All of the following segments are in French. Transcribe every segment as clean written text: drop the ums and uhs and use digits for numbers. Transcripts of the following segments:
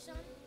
Chantez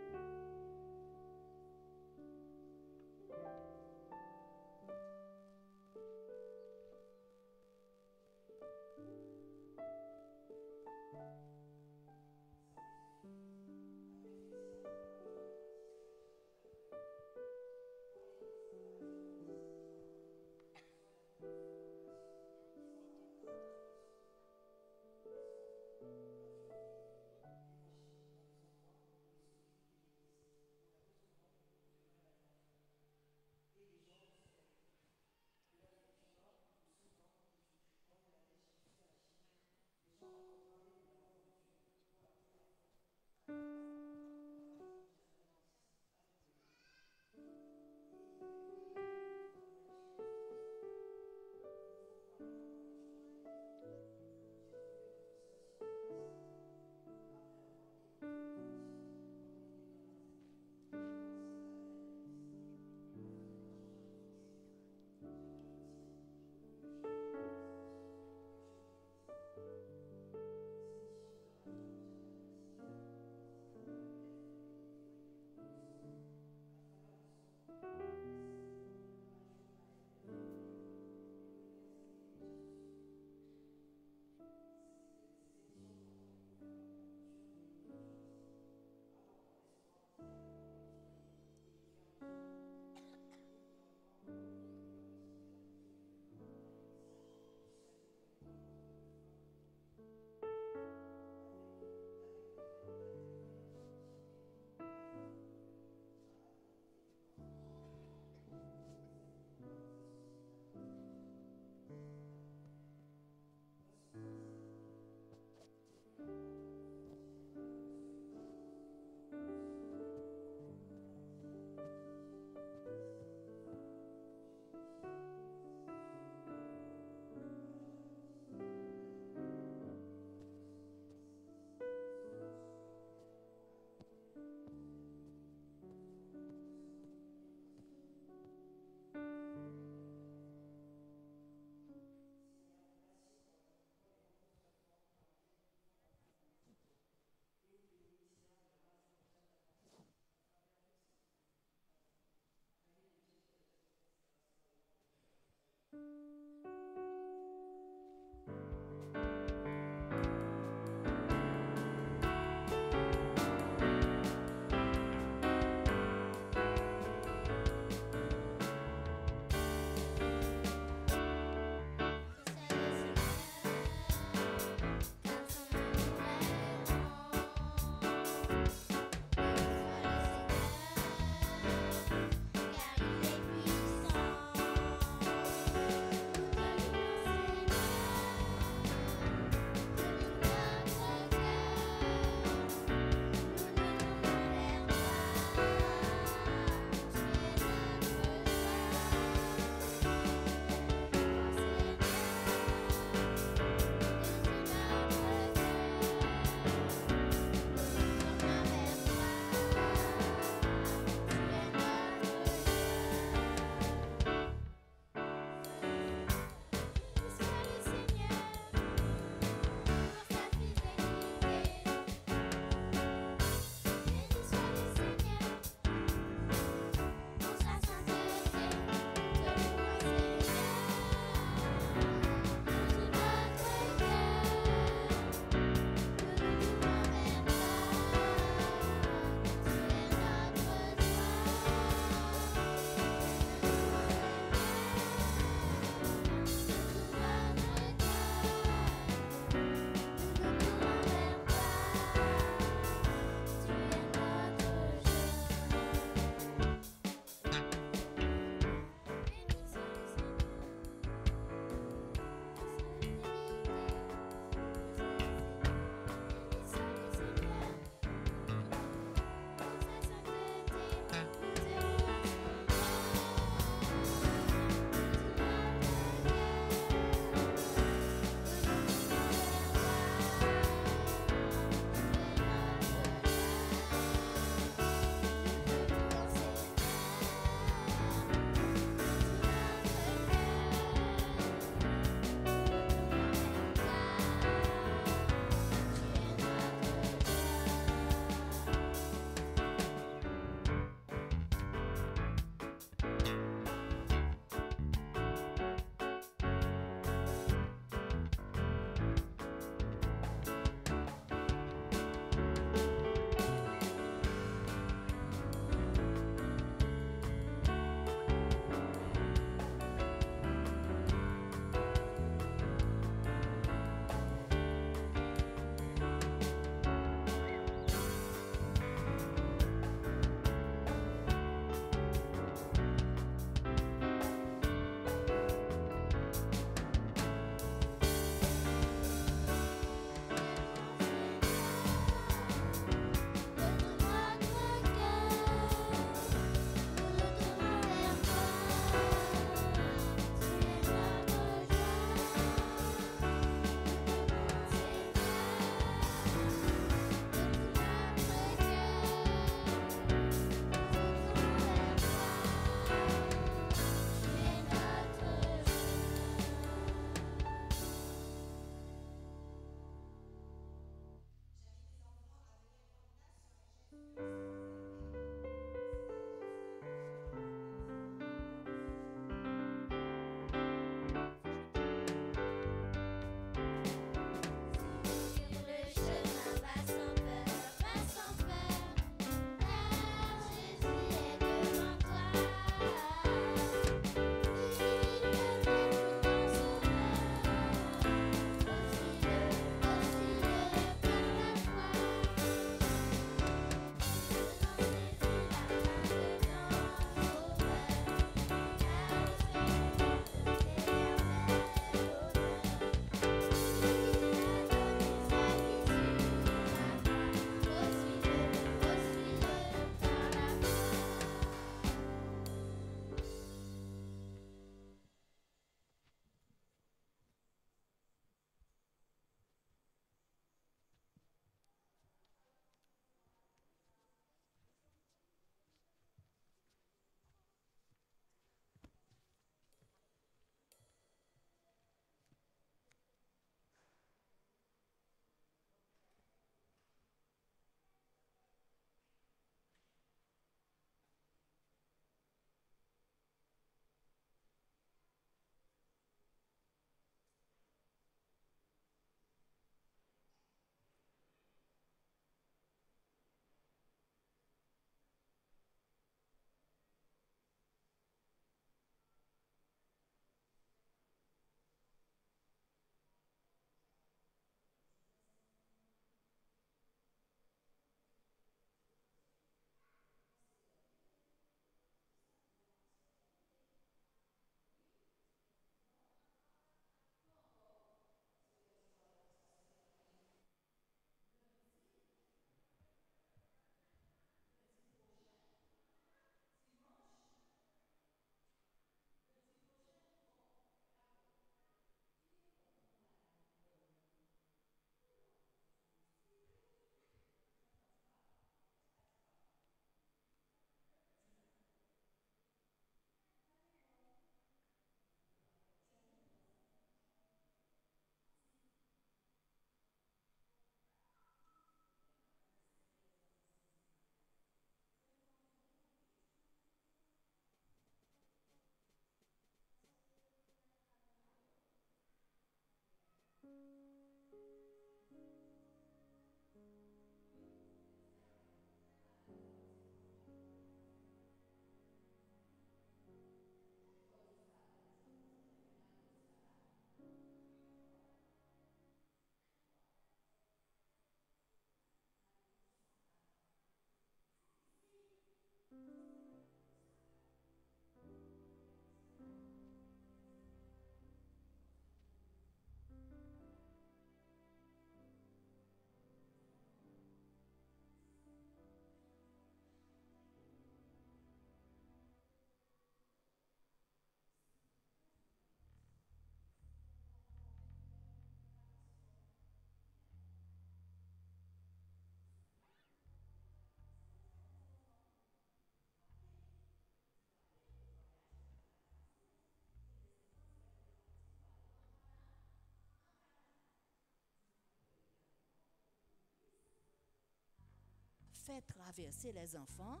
fait traverser les enfants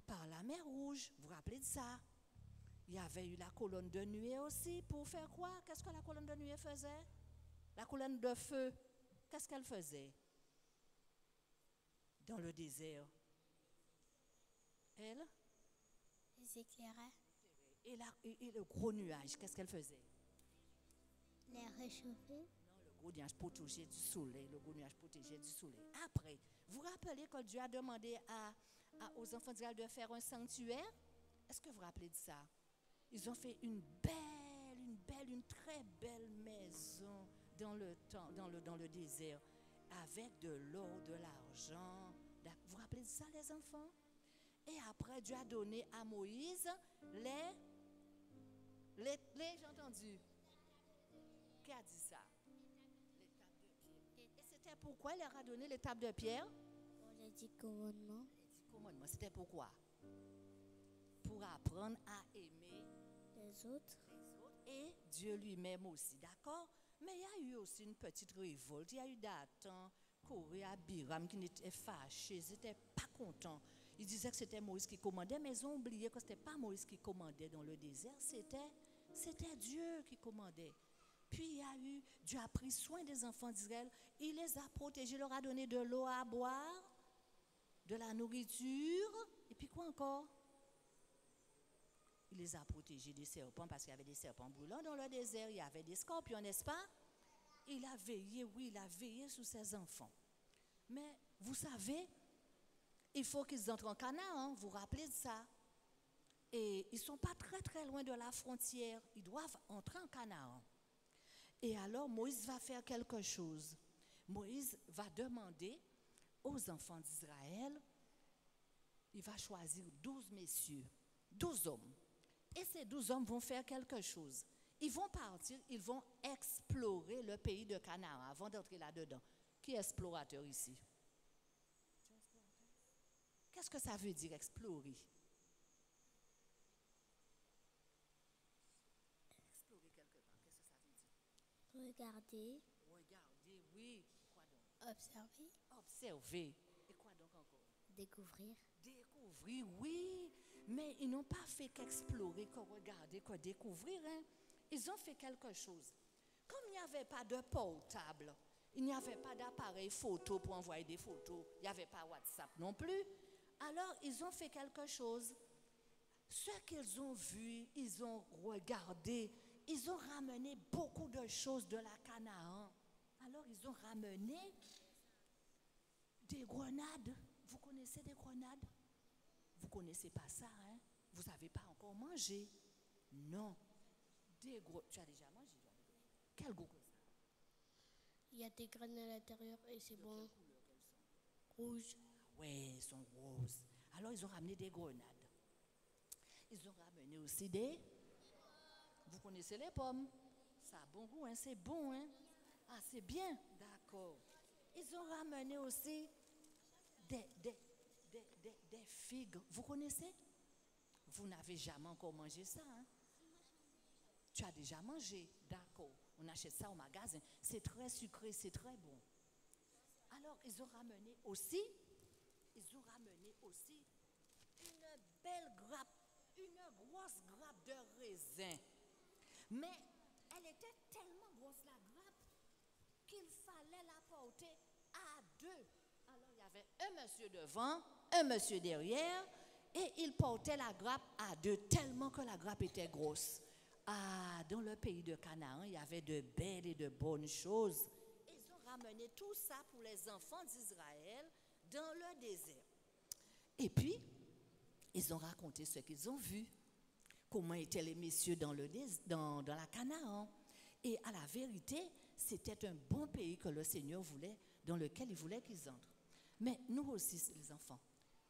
par la mer Rouge. Vous vous rappelez de ça? Il y avait eu la colonne de nuée aussi pour faire quoi? Qu'est-ce que la colonne de nuée faisait? La colonne de feu, qu'est-ce qu'elle faisait dans le désert? Elle? Les éclairait. Et le gros nuage, qu'est-ce qu'elle faisait? Les réchauffer. Non, le gros nuage protégé du soleil, le gros nuage protégé du soleil. Après, vous vous rappelez quand Dieu a demandé aux enfants d'Israël de faire un sanctuaire? Est-ce que vous vous rappelez de ça? Ils ont fait une très belle maison dans le désert, avec de l'or, de l'argent. Vous vous rappelez de ça, les enfants? Et après, Dieu a donné à Moïse j'ai entendu. Qui a dit ça? Les tables de pierre. Et c'était pourquoi il leur a donné les tables de pierre? Pour les 10 commandements. Les 10 commandements, c'était pourquoi? Pour apprendre à aimer Les autres. Et Dieu lui-même aussi, d'accord? Mais il y a eu aussi une petite révolte. Il y a eu Dathan, Corée, Abiram qui étaient fâchés, ils n'étaient pas contents. Ils disaient que c'était Moïse qui commandait, mais ils ont oublié que ce n'était pas Moïse qui commandait dans le désert, c'était Dieu qui commandait. Puis il y a eu, Dieu a pris soin des enfants d'Israël, il les a protégés, il leur a donné de l'eau à boire, de la nourriture, et puis quoi encore? Il les a protégés des serpents parce qu'il y avait des serpents brûlants dans le désert. Il y avait des scorpions, n'est-ce pas? Il a veillé sur ses enfants. Mais vous savez, il faut qu'ils entrent en Canaan, vous vous rappelez de ça? Et ils ne sont pas très très loin de la frontière. Ils doivent entrer en Canaan. Et alors Moïse va faire quelque chose. Moïse va demander aux enfants d'Israël, il va choisir 12 messieurs, 12 hommes. Et ces 12 hommes vont faire quelque chose. Ils vont partir, ils vont explorer le pays de Canaan avant d'entrer là-dedans. Qui est explorateur ici? Qu'est-ce que ça veut dire explorer? Explorer quelque part, qu'est-ce que ça veut dire? Regarder. Regarder, oui. Quoi donc? Observer. Observer. Et quoi donc encore? Découvrir. Découvrir, oui, mais ils n'ont pas fait qu'explorer, que regarder, que découvrir. Hein. Ils ont fait quelque chose. Comme il n'y avait pas de portable, il n'y avait pas d'appareil photo pour envoyer des photos, il n'y avait pas WhatsApp non plus, alors ils ont fait quelque chose. Ce qu'ils ont vu, ils ont regardé, ils ont ramené beaucoup de choses de la Canaan. Alors ils ont ramené des grenades. Vous connaissez des grenades? Vous ne connaissez pas ça, hein? Vous n'avez pas encore mangé? Non. Des gros. Tu as déjà mangé? Quel goût que ça? Il y a des graines à l'intérieur et c'est bon. Quelle couleur qu'elles sont? Rouge. Oui, elles sont roses. Alors ils ont ramené des grenades. Ils ont ramené aussi des... Vous connaissez les pommes? Ça a bon goût, hein? C'est bon, hein? Ah, c'est bien. D'accord. Ils ont ramené aussi des figues. Vous connaissez? Vous n'avez jamais encore mangé ça, hein? Tu as déjà mangé? D'accord. On achète ça au magasin. C'est très sucré, c'est très bon. Alors, ils ont ramené aussi une belle grappe, une grosse grappe de raisin. Mais elle était tellement grosse, la grappe, qu'il fallait la porter à deux. Alors, il y avait un monsieur devant, un monsieur derrière, et il portait la grappe à deux, tellement que la grappe était grosse. Ah, dans le pays de Canaan, il y avait de belles et de bonnes choses. Ils ont ramené tout ça pour les enfants d'Israël dans le désert. Et puis, ils ont raconté ce qu'ils ont vu, comment étaient les messieurs dans la Canaan. Et à la vérité, c'était un bon pays que le Seigneur voulait, dans lequel il voulait qu'ils entrent. Mais nous aussi, les enfants,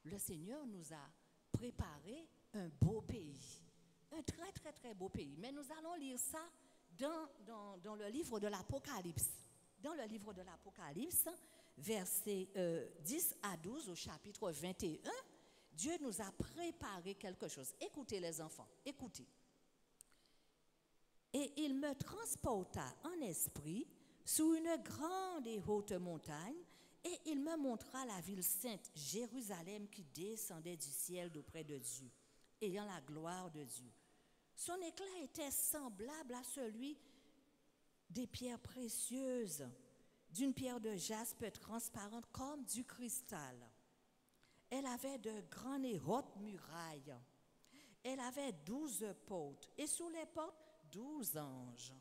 le Seigneur nous a préparé un beau pays. Un très, très, très beau pays. Mais nous allons lire ça dans le livre de l'Apocalypse. Dans le livre de l'Apocalypse, versets 10 à 12 au chapitre 21, Dieu nous a préparé quelque chose. Écoutez les enfants, écoutez. Et il me transporta en esprit sous une grande et haute montagne, Et il me montra la ville sainte, Jérusalem, qui descendait du ciel d'auprès de Dieu, ayant la gloire de Dieu. Son éclat était semblable à celui des pierres précieuses, d'une pierre de jaspe transparente comme du cristal. Elle avait de grandes et hautes murailles. Elle avait 12 portes, et sous les portes, 12 anges.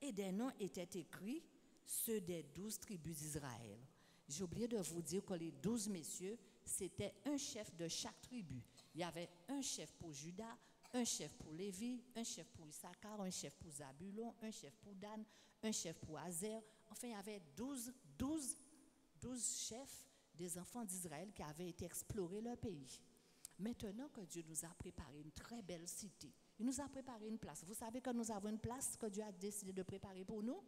Et des noms étaient écrits, ceux des 12 tribus d'Israël. J'ai oublié de vous dire que les 12 messieurs, c'était un chef de chaque tribu. Il y avait un chef pour Juda, un chef pour Lévi, un chef pour Issachar, un chef pour Zabulon, un chef pour Dan, un chef pour Azer. Enfin, il y avait 12 chefs des enfants d'Israël qui avaient été explorer leur pays. Maintenant que Dieu nous a préparé une très belle cité, il nous a préparé une place. Vous savez que nous avons une place que Dieu a décidé de préparer pour nous?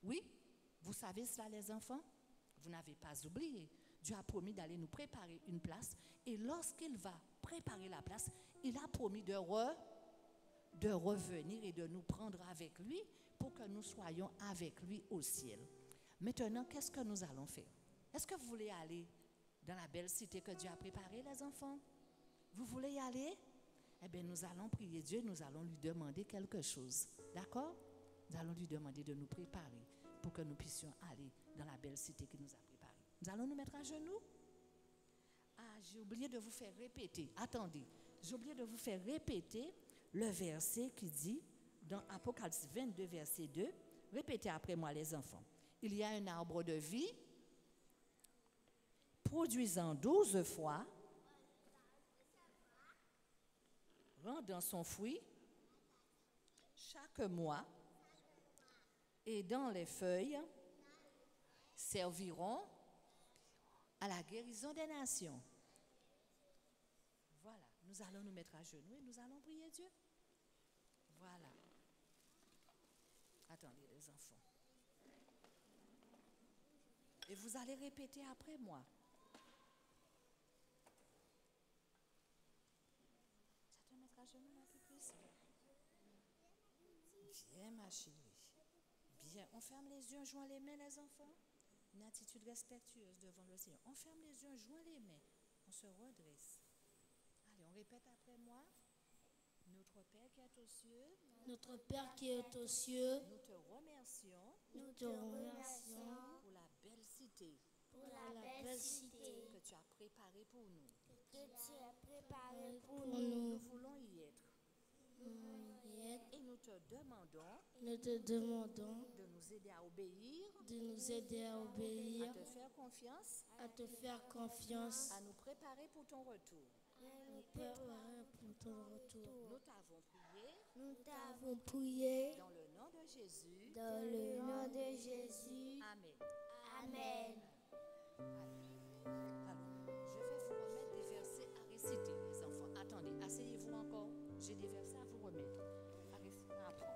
Oui? Vous savez cela, les enfants? Vous n'avez pas oublié. Dieu a promis d'aller nous préparer une place. Et lorsqu'il va préparer la place, il a promis de revenir et de nous prendre avec lui pour que nous soyons avec lui au ciel. Maintenant, qu'est-ce que nous allons faire? Est-ce que vous voulez aller dans la belle cité que Dieu a préparée, les enfants? Vous voulez y aller? Eh bien, nous allons prier Dieu, nous allons lui demander quelque chose. D'accord? Nous allons lui demander de nous préparer pour que nous puissions aller dans la belle cité qu'il nous a préparée. Nous allons nous mettre à genoux. Ah, j'ai oublié de vous faire répéter. Attendez, j'ai oublié de vous faire répéter le verset qui dit, dans Apocalypse 22, verset 2, répétez après moi les enfants. Il y a un arbre de vie produisant 12 fois, rendant son fruit chaque mois, et dans les feuilles serviront à la guérison des nations. Voilà, nous allons nous mettre à genoux et nous allons prier Dieu. Voilà. Attendez les enfants. Et vous allez répéter après moi. Ça te mettre à genoux, ma pupille? Bien, ma chérie. Bien, on ferme les yeux, on joint les mains, les enfants. Une attitude respectueuse devant le Seigneur. On ferme les yeux, on joint les mains. On se redresse. Allez, on répète après moi. Notre Père qui est aux cieux. Notre Père qui est aux cieux, Nous te remercions nous te remercions pour la belle cité pour la belle cité que tu as préparée pour nous. que tu as préparé pour pour nous. nous. Nous voulons y être. Et nous te demandons Nous te demandons de nous aider à obéir, de nous aider à à obéir, te faire confiance, à te faire confiance, à nous préparer pour ton retour. nous préparer pour ton retour. Nous t'avons prié Nous t'avons prié dans le nom de Jésus. dans le nom de Jésus. Amen. Amen. Alors, je vais vous remettre des versets à réciter, les enfants. Attendez, asseyez-vous encore. J'ai des versets à vous remettre. À apprendre.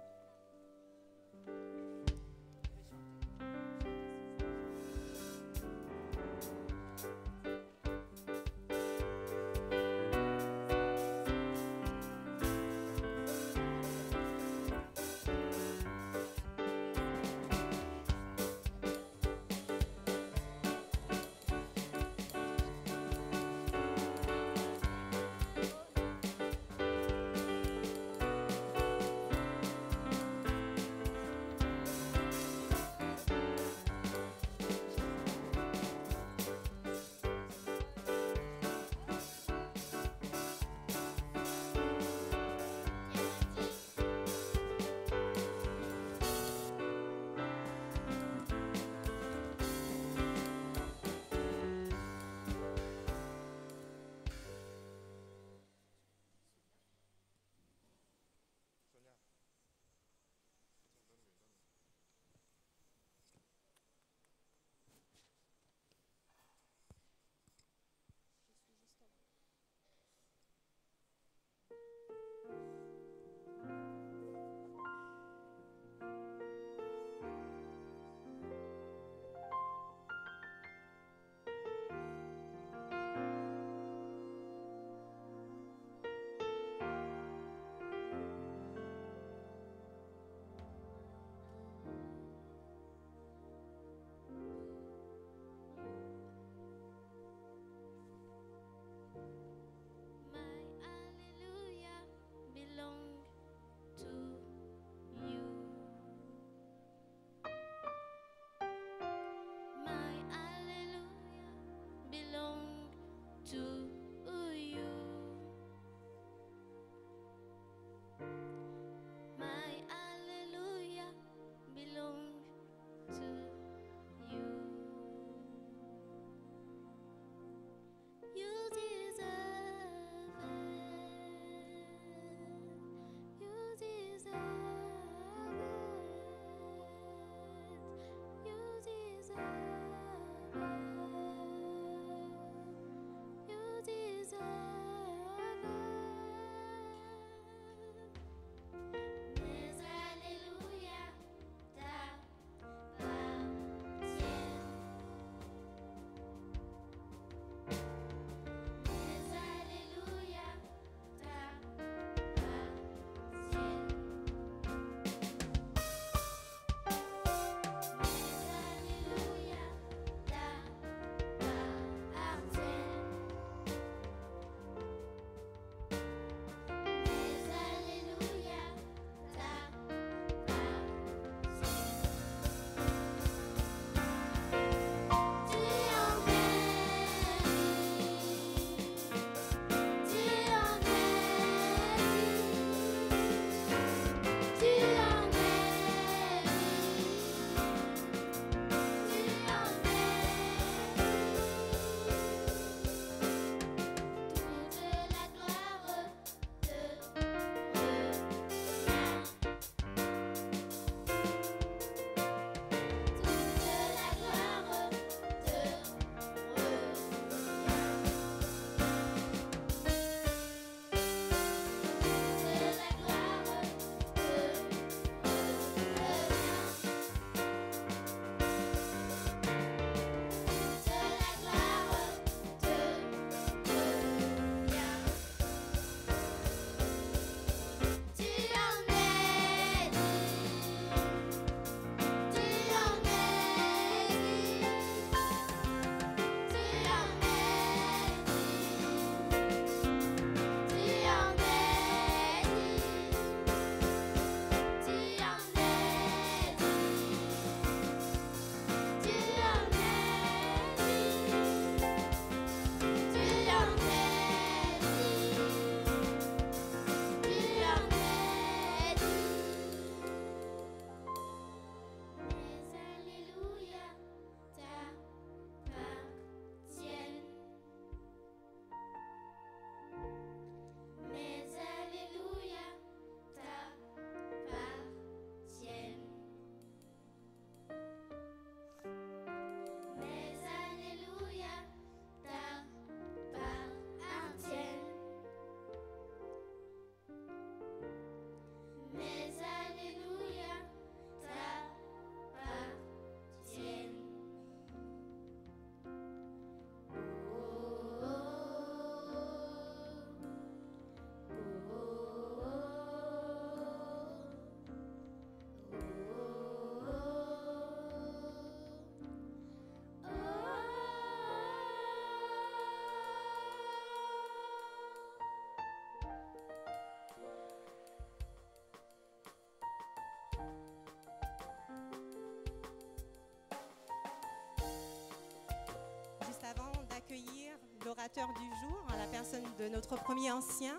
accueillir l'orateur du jour, en la personne de notre premier ancien,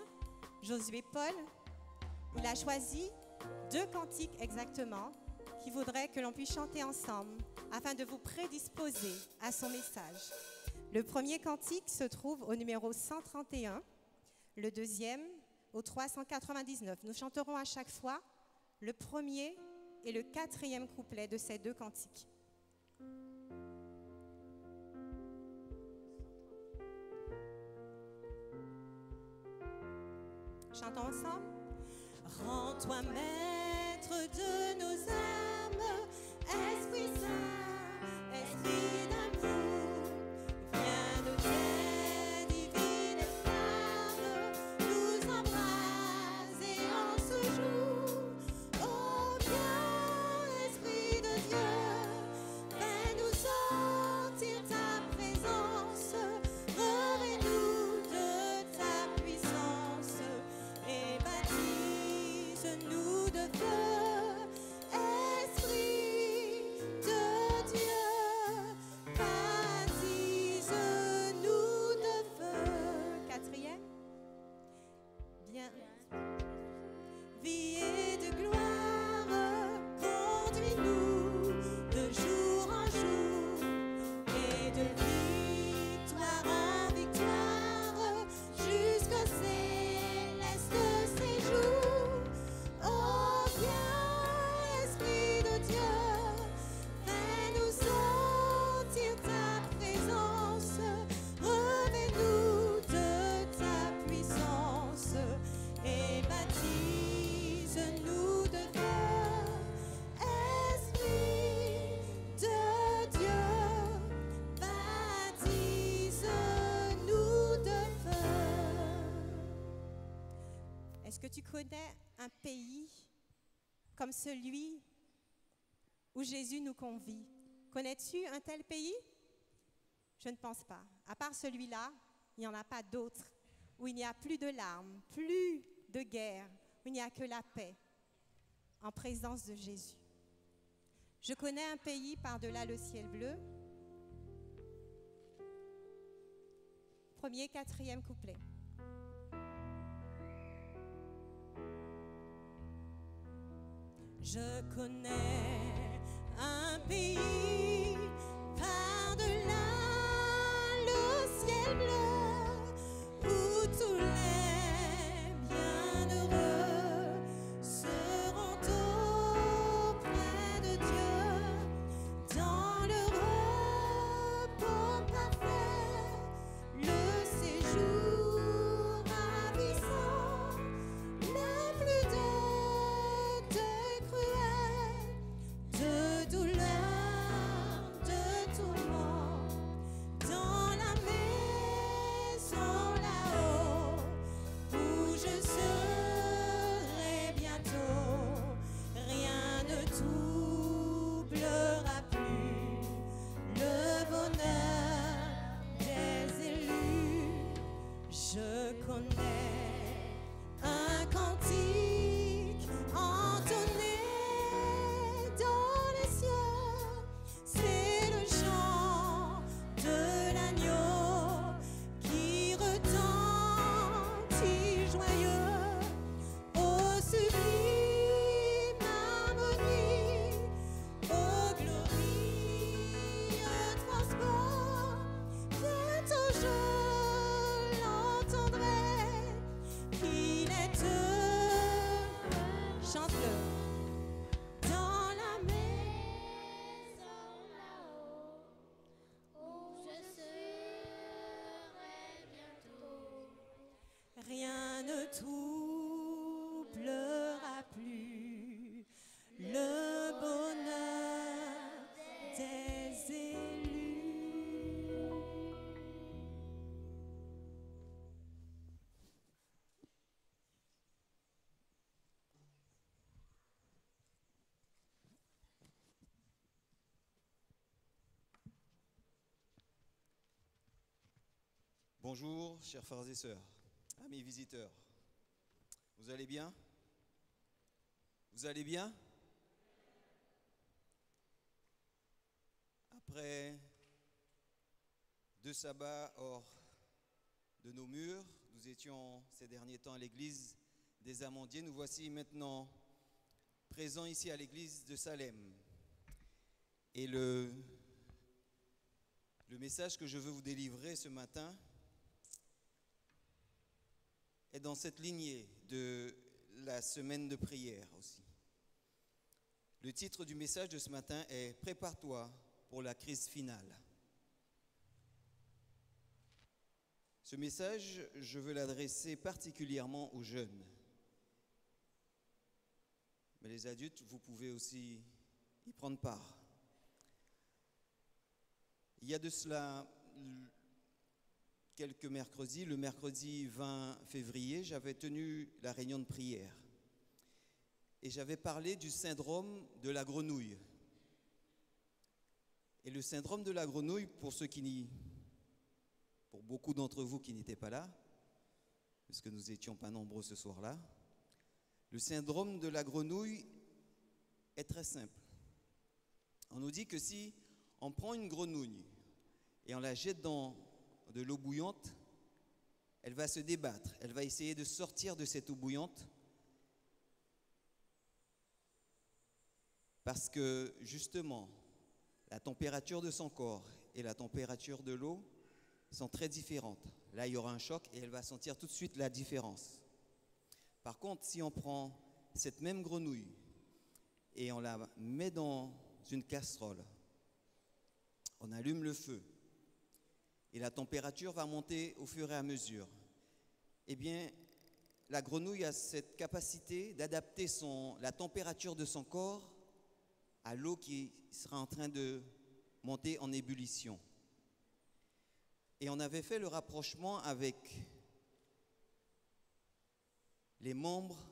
Josué Paul. Il a choisi 2 cantiques exactement qu'il voudrait que l'on puisse chanter ensemble afin de vous prédisposer à son message. Le premier cantique se trouve au numéro 131, le deuxième au 399. Nous chanterons à chaque fois le premier et le 4e couplet de ces 2 cantiques. Chantons ensemble. Rends-toi maître de nos âmes, Esprit Saint, Esprit d'amour, viens de tes divines flammes, nous embraser en ce jour. Oh, viens, Esprit de Dieu, fais-nous sentir ta présence, revêt-nous de ta puissance et baptise-nous de feu, Esprit de Dieu, baptise-nous de feu. 4e, bien. Vie et de gloire, conduis-nous de jour en jour et de victoire en victoire jusqu'au céleste séjour. Oh, viens, Esprit de Dieu, fais-nous sentir ta présence, revêt-nous de ta puissance et baptise-nous de feu, Esprit de Dieu, baptise-nous de feu. Est-ce que tu connais un pays comme celui où Jésus nous convie? Connais-tu un tel pays? Je ne pense pas. À part celui-là, il n'y en a pas d'autre, où il n'y a plus de larmes, plus de guerre, où il n'y a que la paix, en présence de Jésus. Je connais un pays par-delà le ciel bleu. 1er, 4e couplet. Je connais un pays par-delà le ciel bleu où tous les bienheureux seront auprès de Dieu dans le repos parfait, le séjour ravissant, le plus de cruel, de douleur, de tourment, dans la maison là-haut, où je serai bientôt. Rien ne troublera plus le bonheur des élus. Je connais un cantique entonné dans les cieux, c'est le chant de l'agneau qui retentit joyeux au sublime harmonie, au glorieux transport. Bientôt je l'entendrai, qu'il est heureux, chante-le, dans la maison là-haut, où je serai bientôt. Rien ne troublera plus le bonheur des élus. Bonjour, chers frères et sœurs, amis visiteurs. Vous allez bien? Vous allez bien? Après 2 sabbats hors de nos murs. Nous étions ces derniers temps à l'église des Amandiers. Nous voici maintenant présents ici à l'église de Salem. Et le message que je veux vous délivrer ce matin est dans cette lignée de la semaine de prière aussi. Le titre du message de ce matin est « Prépare-toi pour la crise finale ». Ce message, je veux l'adresser particulièrement aux jeunes. Mais les adultes, vous pouvez aussi y prendre part. Il y a de cela quelques mercredis, le mercredi 20 février, j'avais tenu la réunion de prière. Et j'avais parlé du syndrome de la grenouille. Et le syndrome de la grenouille, pour beaucoup d'entre vous qui n'étaient pas là, parce que nous n'étions pas nombreux ce soir-là, le syndrome de la grenouille est très simple. On nous dit que si on prend une grenouille et on la jette dans de l'eau bouillante, elle va se débattre, elle va essayer de sortir de cette eau bouillante parce que justement, la température de son corps et la température de l'eau sont très différentes. Là, il y aura un choc et elle va sentir tout de suite la différence. Par contre, si on prend cette même grenouille et on la met dans une casserole, on allume le feu et la température va monter au fur et à mesure, eh bien, la grenouille a cette capacité d'adapter la température de son corps à l'eau qui sera en train de monter en ébullition. Et on avait fait le rapprochement avec les membres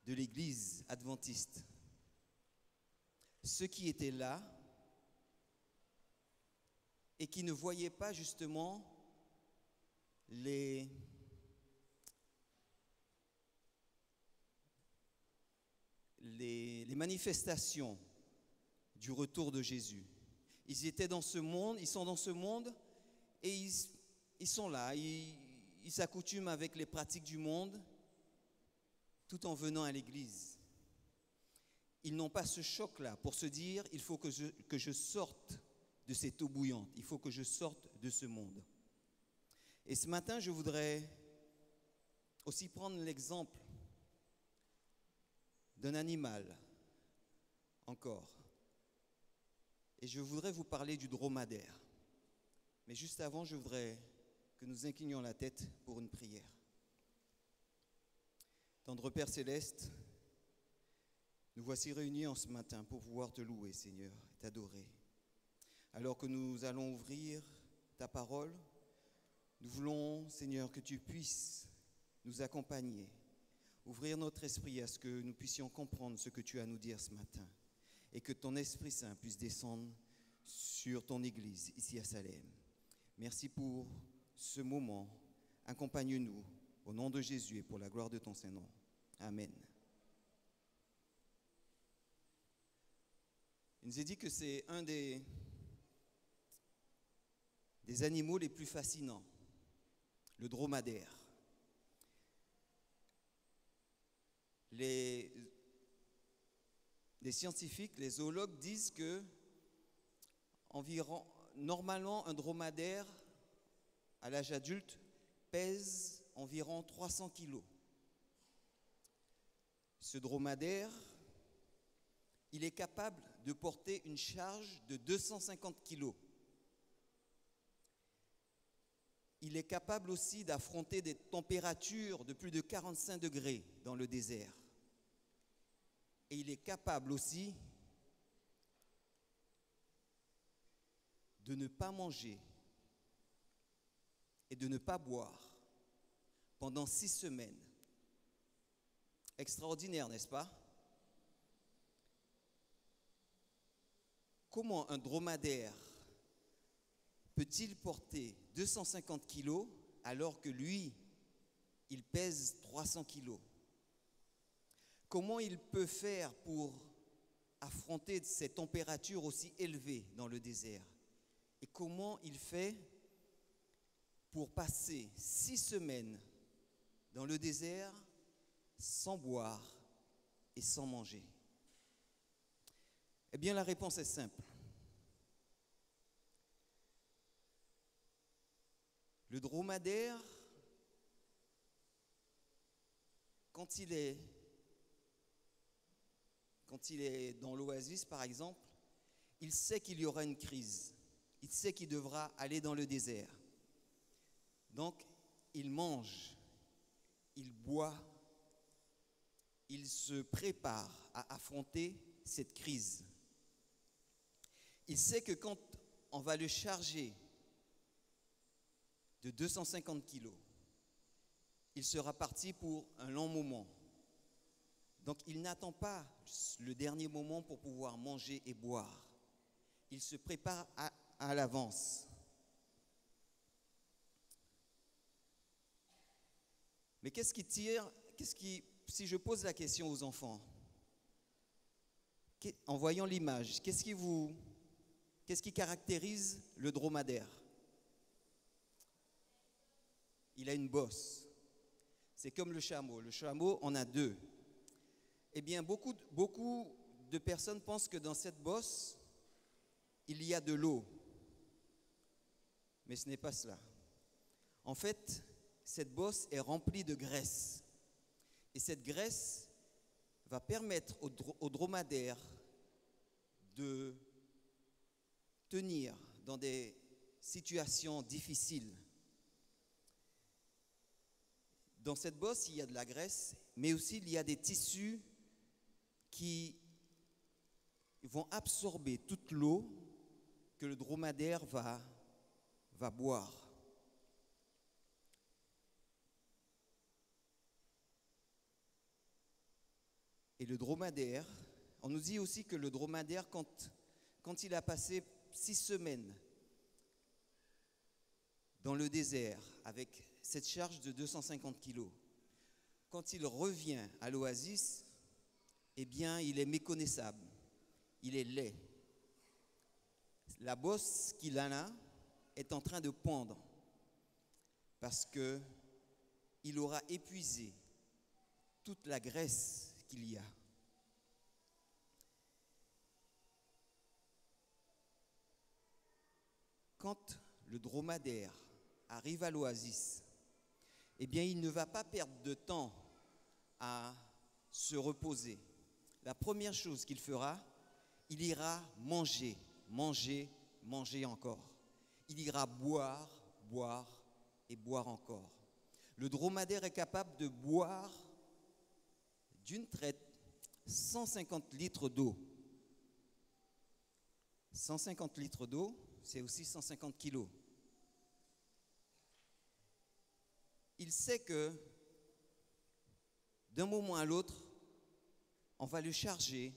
de l'église adventiste. Ceux qui étaient là et qui ne voyaient pas justement les manifestations du retour de Jésus. Ils étaient dans ce monde, ils sont dans ce monde et ils sont là, ils s'accoutument avec les pratiques du monde tout en venant à l'église. Ils n'ont pas ce choc-là pour se dire, il faut que je sorte de cette eau bouillante, il faut que je sorte de ce monde. Et ce matin, je voudrais aussi prendre l'exemple d'un animal, encore. Et je voudrais vous parler du dromadaire. Mais juste avant, je voudrais que nous inclinions la tête pour une prière. Tendre Père Céleste, nous voici réunis en ce matin pour pouvoir te louer, Seigneur, et t'adorer. Alors que nous allons ouvrir ta parole, nous voulons, Seigneur, que tu puisses nous accompagner, ouvrir notre esprit à ce que nous puissions comprendre ce que tu as à nous dire ce matin et que ton Esprit Saint puisse descendre sur ton Église ici à Salem. Merci pour ce moment. Accompagne-nous au nom de Jésus et pour la gloire de ton Saint-Nom. Amen. Il nous est dit que c'est un des animaux les plus fascinants, le dromadaire. Les scientifiques, les zoologues disent que normalement un dromadaire à l'âge adulte pèse environ 300 kilos. Ce dromadaire, il est capable de porter une charge de 250 kilos. Il est capable aussi d'affronter des températures de plus de 45 degrés dans le désert. Et il est capable aussi de ne pas manger et de ne pas boire pendant 6 semaines. Extraordinaire, n'est-ce pas? Comment un dromadaire peut-il porter 250 kilos alors que lui, il pèse 300 kilos? Comment il peut faire pour affronter ces températures aussi élevées dans le désert? et comment il fait pour passer 6 semaines dans le désert sans boire et sans manger? Eh bien, la réponse est simple. Le dromadaire, quand il est dans l'oasis, par exemple, il sait qu'il y aura une crise. Il sait qu'il devra aller dans le désert. Donc, il mange, il boit, il se prépare à affronter cette crise. Il sait que quand on va le charger de 250 kilos, il sera parti pour un long moment. Donc il n'attend pas le dernier moment pour pouvoir manger et boire. Il se prépare à l'avance. Mais si je pose la question aux enfants, en voyant l'image, qu'est-ce qui caractérise le dromadaire? Il a une bosse. C'est comme le chameau. Le chameau en a 2. Eh bien, beaucoup de personnes pensent que dans cette bosse, il y a de l'eau. Mais ce n'est pas cela. En fait, cette bosse est remplie de graisse. Et cette graisse va permettre au dromadaire de tenir dans des situations difficiles. Dans cette bosse, il y a de la graisse, mais aussi il y a des tissus qui vont absorber toute l'eau que le dromadaire va boire. Et le dromadaire, on nous dit aussi que le dromadaire, quand il a passé 6 semaines dans le désert avec cette charge de 250 kilos, quand il revient à l'oasis, eh bien, il est méconnaissable, il est laid. La bosse qu'il a là est en train de pendre parce qu'il aura épuisé toute la graisse qu'il y a. Quand le dromadaire arrive à l'oasis, eh bien, il ne va pas perdre de temps à se reposer. La première chose qu'il fera, il ira manger, manger, manger encore. Il ira boire, boire et boire encore. Le dromadaire est capable de boire d'une traite 150 litres d'eau. 150 litres d'eau, c'est aussi 150 kilos. Il sait que d'un moment à l'autre, on va le charger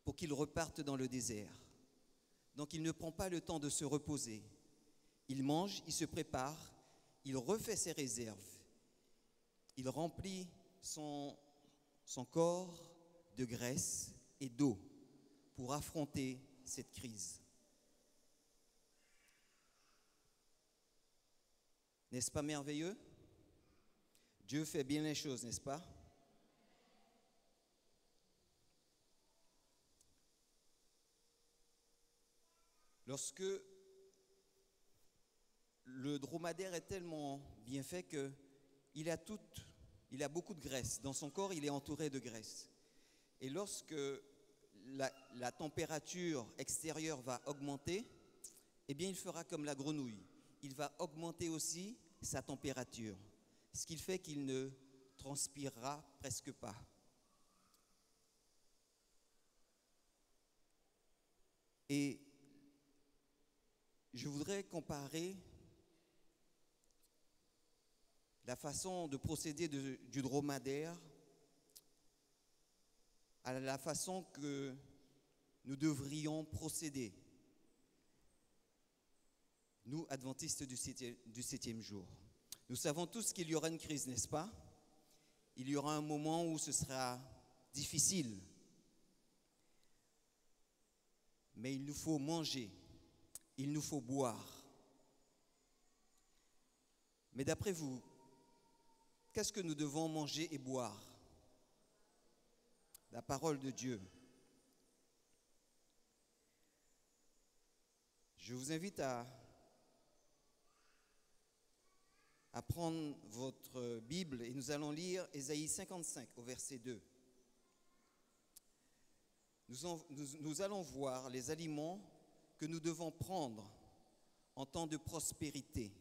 pour qu'il reparte dans le désert. Donc il ne prend pas le temps de se reposer. Il mange, il se prépare, il refait ses réserves. Il remplit son corps de graisse et d'eau pour affronter cette crise. N'est-ce pas merveilleux? Dieu fait bien les choses, n'est-ce pas? Lorsque le dromadaire est tellement bien fait qu'il a beaucoup de graisse. Dans son corps, il est entouré de graisse. Et lorsque la température extérieure va augmenter, eh bien, il fera comme la grenouille. Il va augmenter aussi sa température, ce qui fait qu'il ne transpirera presque pas. Et je voudrais comparer la façon de procéder du dromadaire à la façon que nous devrions procéder, nous, adventistes du 7e jour. Nous savons tous qu'il y aura une crise, n'est-ce pas? Il y aura un moment où ce sera difficile. Mais il nous faut manger, il nous faut boire. Mais d'après vous, qu'est-ce que nous devons manger et boire? La parole de Dieu. Je vous invite à prendre votre Bible et nous allons lire Ésaïe 55 au verset 2. Nous allons voir les aliments que nous devons prendre en temps de prospérité.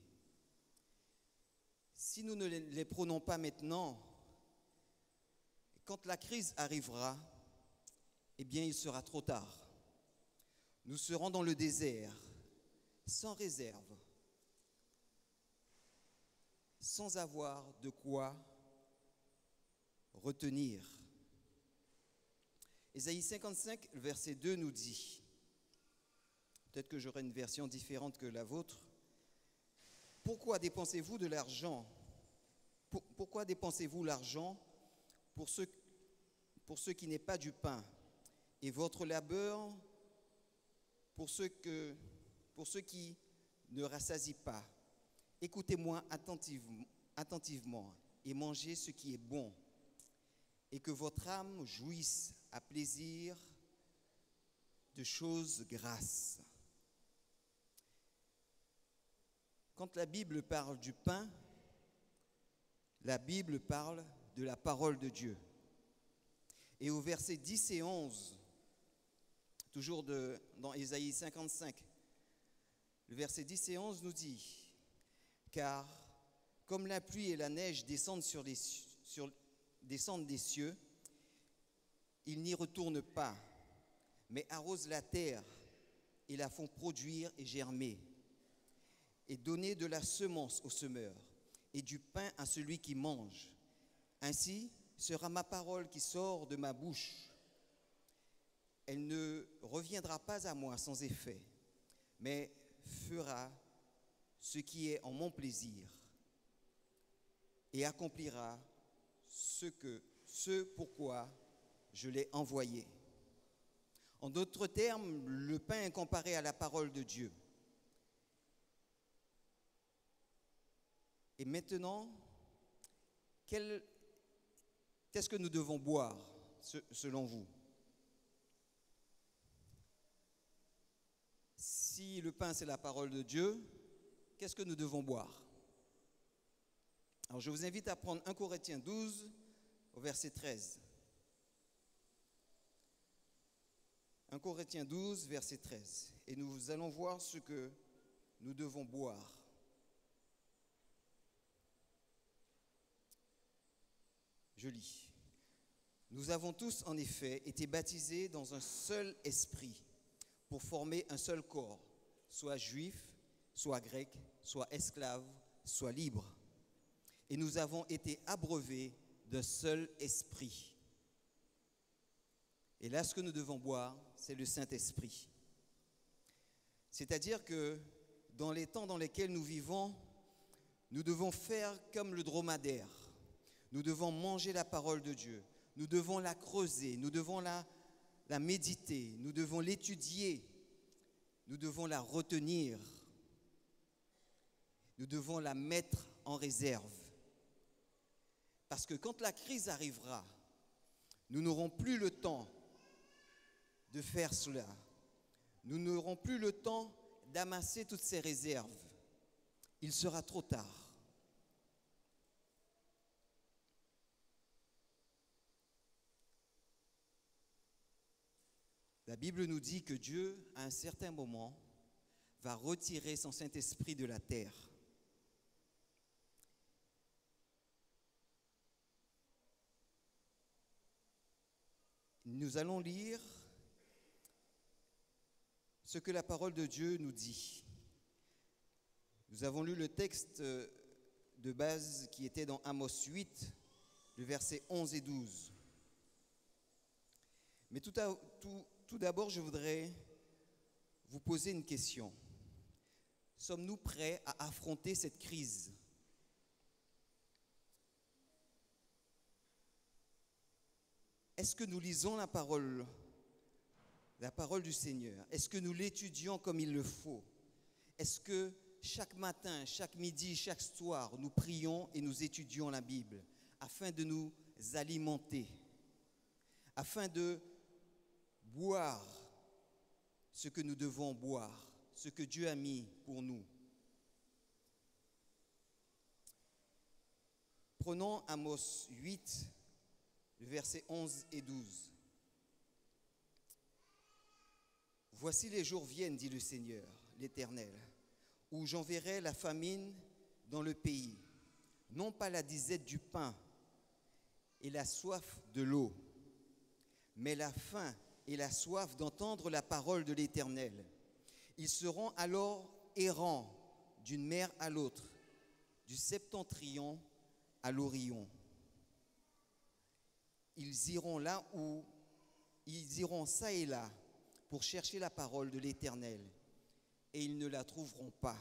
Si nous ne les prenons pas maintenant, quand la crise arrivera, eh bien il sera trop tard. Nous serons dans le désert, sans réserve, sans avoir de quoi retenir. Ésaïe 55, le verset 2 nous dit, peut-être que j'aurai une version différente que la vôtre, « Pourquoi dépensez-vous de l'argent? Pourquoi dépensez-vous l'argent pour ce qui n'est pas du pain, et votre labeur pour ce qui ne rassasie pas? Écoutez-moi attentivement et mangez ce qui est bon, et que votre âme jouisse à plaisir de choses grasses. » Quand la Bible parle du pain, la Bible parle de la parole de Dieu. Et au verset 10 et 11, toujours dans Ésaïe 55, le verset 10 et 11 nous dit, « Car comme la pluie et la neige descendent des cieux, ils n'y retournent pas, mais arrosent la terre et la font produire et germer, et donner de la semence au semeur et du pain à celui qui mange. Ainsi sera ma parole qui sort de ma bouche. Elle ne reviendra pas à moi sans effet, mais fera ce qui est en mon plaisir et accomplira ce pourquoi je l'ai envoyé. » En d'autres termes, le pain est comparé à la parole de Dieu. Et maintenant, qu'est-ce que nous devons boire, selon vous? Si le pain, c'est la parole de Dieu, qu'est-ce que nous devons boire? Alors, je vous invite à prendre 1 Corinthiens 12, au verset 13. 1 Corinthiens 12, verset 13. Et nous allons voir ce que nous devons boire. Je lis. « Nous avons tous, en effet, été baptisés dans un seul esprit pour former un seul corps, soit juif, soit grec, soit esclave, soit libre. Et nous avons été abreuvés d'un seul esprit. » Et là, ce que nous devons boire, c'est le Saint-Esprit. C'est-à-dire que dans les temps dans lesquels nous vivons, nous devons faire comme le dromadaire. Nous devons manger la parole de Dieu. Nous devons la creuser. Nous devons la méditer. Nous devons l'étudier. Nous devons la retenir. Nous devons la mettre en réserve. Parce que quand la crise arrivera, nous n'aurons plus le temps de faire cela. Nous n'aurons plus le temps d'amasser toutes ces réserves. Il sera trop tard. La Bible nous dit que Dieu, à un certain moment, va retirer son Saint-Esprit de la terre. Nous allons lire ce que la parole de Dieu nous dit. Nous avons lu le texte de base qui était dans Amos 8, le verset 11 et 12. Mais tout d'abord, je voudrais vous poser une question. Sommes-nous prêts à affronter cette crise? Est-ce que nous lisons la parole du Seigneur? Est-ce que nous l'étudions comme il le faut? est-ce que chaque matin, chaque midi, chaque soir, nous prions et nous étudions la Bible afin de nous alimenter, afin de boire ce que nous devons boire, ce que Dieu a mis pour nous? Prenons Amos 8, le verset 11 et 12. Voici les jours viennent, dit le Seigneur, l'Éternel, où j'enverrai la famine dans le pays, non pas la disette du pain et la soif de l'eau, mais la faim et la soif d'entendre la parole de l'Éternel. Ils seront alors errants d'une mer à l'autre, du septentrion à l'Orient. Ils iront ça et là pour chercher la parole de l'Éternel, et ils ne la trouveront pas.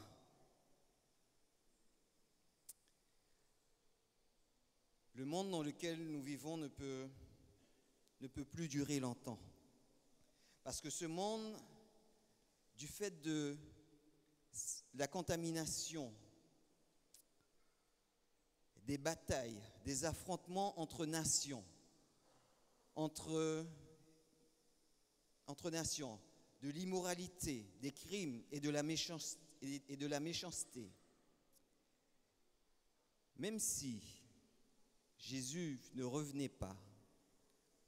Le monde dans lequel nous vivons ne peut plus durer longtemps. Parce que ce monde, du fait de la contamination, des batailles, des affrontements entre nations, entre nations, de l'immoralité, des crimes et de la méchanceté. Même si Jésus ne revenait pas,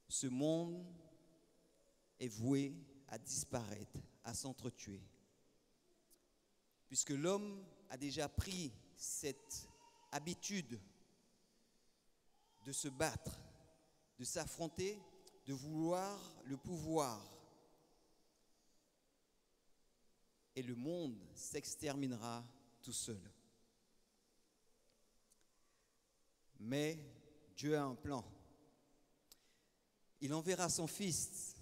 ce monde est voué à disparaître, à s'entretuer. Puisque l'homme a déjà pris cette habitude de se battre, de s'affronter, de vouloir le pouvoir. Et le monde s'exterminera tout seul. Mais Dieu a un plan. Il enverra son Fils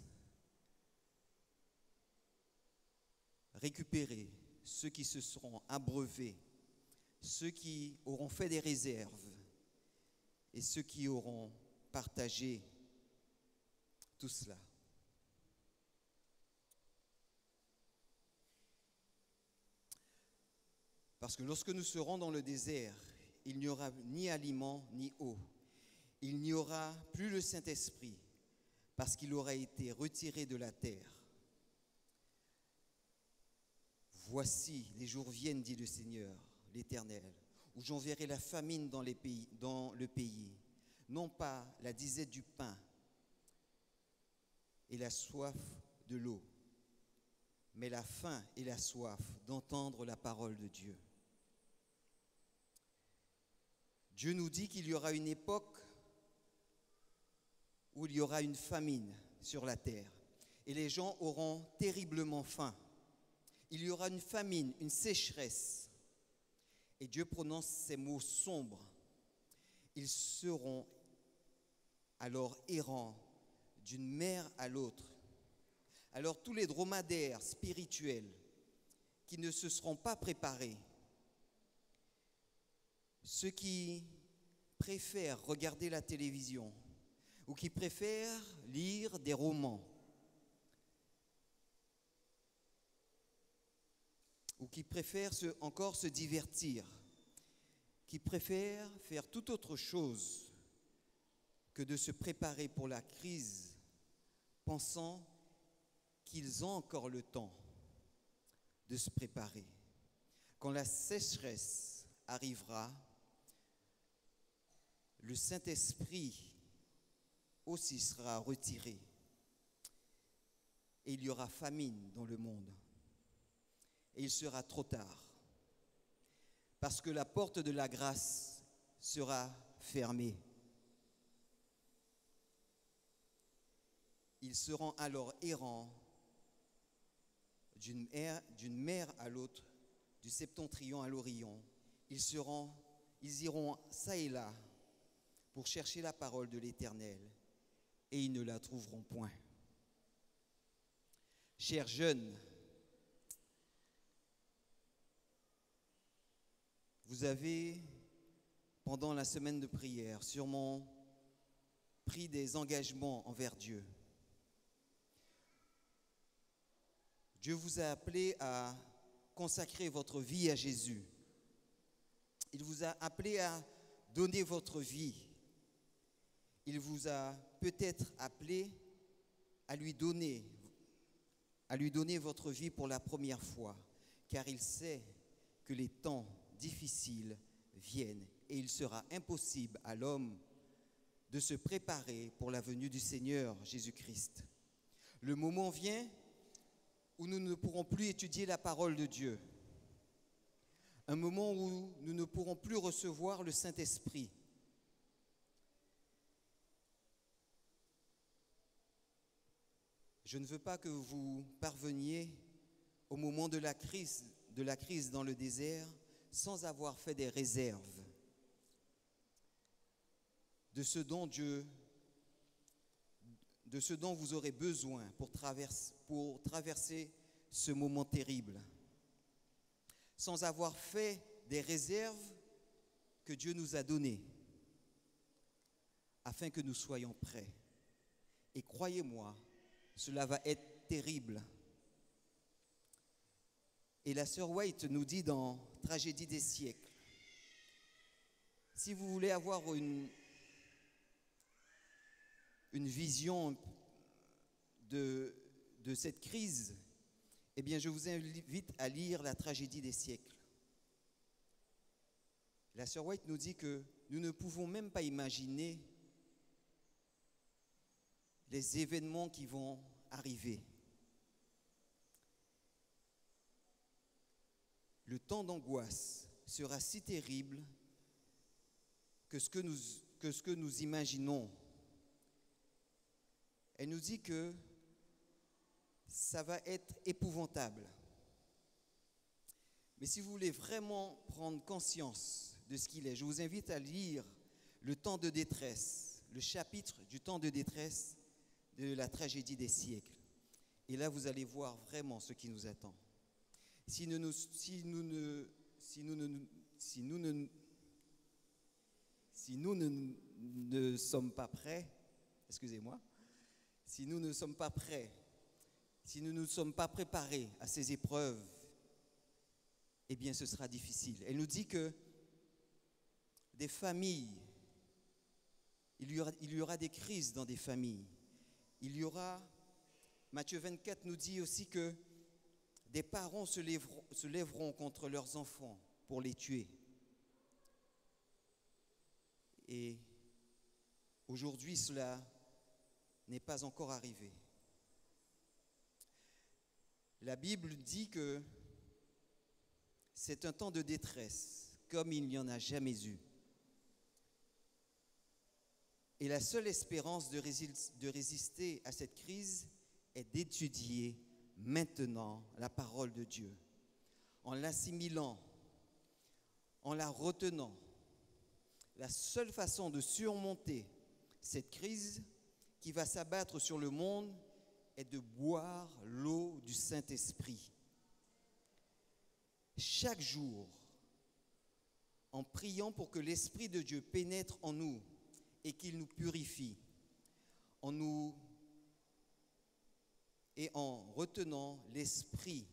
récupérer ceux qui se seront abreuvés, ceux qui auront fait des réserves et ceux qui auront partagé tout cela. Parce que lorsque nous serons dans le désert, il n'y aura ni aliment ni eau. Il n'y aura plus le Saint-Esprit, parce qu'il aura été retiré de la terre. Voici, les jours viennent, dit le Seigneur, l'Éternel, où j'enverrai la famine dans le pays, non pas la disette du pain et la soif de l'eau, mais la faim et la soif d'entendre la parole de Dieu. Dieu nous dit qu'il y aura une époque où il y aura une famine sur la terre et les gens auront terriblement faim. Il y aura une famine, une sécheresse. Et Dieu prononce ces mots sombres. Ils seront alors errants d'une mer à l'autre. Alors tous les dromadaires spirituels qui ne se seront pas préparés, ceux qui préfèrent regarder la télévision ou qui préfèrent lire des romans ou qui préfèrent encore se divertir, qui préfèrent faire toute autre chose que de se préparer pour la crise, pensant qu'ils ont encore le temps de se préparer. Quand la sécheresse arrivera, le Saint-Esprit aussi sera retiré et il y aura famine dans le monde. Et il sera trop tard parce que la porte de la grâce sera fermée. Ils seront alors errants d'une mer à l'autre, du septentrion à l'Orient. Ils iront ça et là pour chercher la parole de l'Éternel et ils ne la trouveront point. Chers jeunes, vous avez, pendant la semaine de prière, sûrement pris des engagements envers Dieu. Dieu vous a appelé à consacrer votre vie à Jésus. Il vous a appelé à donner votre vie. Il vous a peut-être appelé à lui donner votre vie pour la première fois, car il sait que les temps difficiles viennent et il sera impossible à l'homme de se préparer pour la venue du Seigneur Jésus-Christ. Le moment vient où nous ne pourrons plus étudier la parole de Dieu, un moment où nous ne pourrons plus recevoir le Saint-Esprit. Je ne veux pas que vous parveniez au moment de la crise dans le désert sans avoir fait des réserves de ce dont vous aurez besoin pour traverser ce moment terrible, sans avoir fait des réserves que Dieu nous a données, afin que nous soyons prêts. Et croyez-moi, cela va être terrible. Et la sœur White nous dit dans Tragédie des siècles, si vous voulez avoir une vision de cette crise, eh bien, je vous invite à lire la Tragédie des siècles. La sœur White nous dit que nous ne pouvons même pas imaginer les événements qui vont arriver. Le temps d'angoisse sera si terrible que ce que nous imaginons. Elle nous dit que ça va être épouvantable. Mais si vous voulez vraiment prendre conscience de ce qu'il est, je vous invite à lire le temps de détresse, le chapitre du temps de détresse de la Tragédie des siècles. Et là, vous allez voir vraiment ce qui nous attend. Si nous ne sommes pas prêts, excusez-moi, si nous ne sommes pas prêts, si nous ne sommes pas préparés à ces épreuves, eh bien ce sera difficile. Elle nous dit que des familles, il y aura des crises dans des familles. Il y aura, Matthieu 24 nous dit aussi que des parents se lèveront contre leurs enfants pour les tuer. Et aujourd'hui, cela n'est pas encore arrivé. La Bible dit que c'est un temps de détresse, comme il n'y en a jamais eu. Et la seule espérance de résister à cette crise est d'étudier maintenant la parole de Dieu, en l'assimilant, en la retenant. La seule façon de surmonter cette crise qui va s'abattre sur le monde est de boire l'eau du Saint-Esprit. Chaque jour, en priant pour que l'Esprit de Dieu pénètre en nous et qu'il nous purifie, et en retenant l'Esprit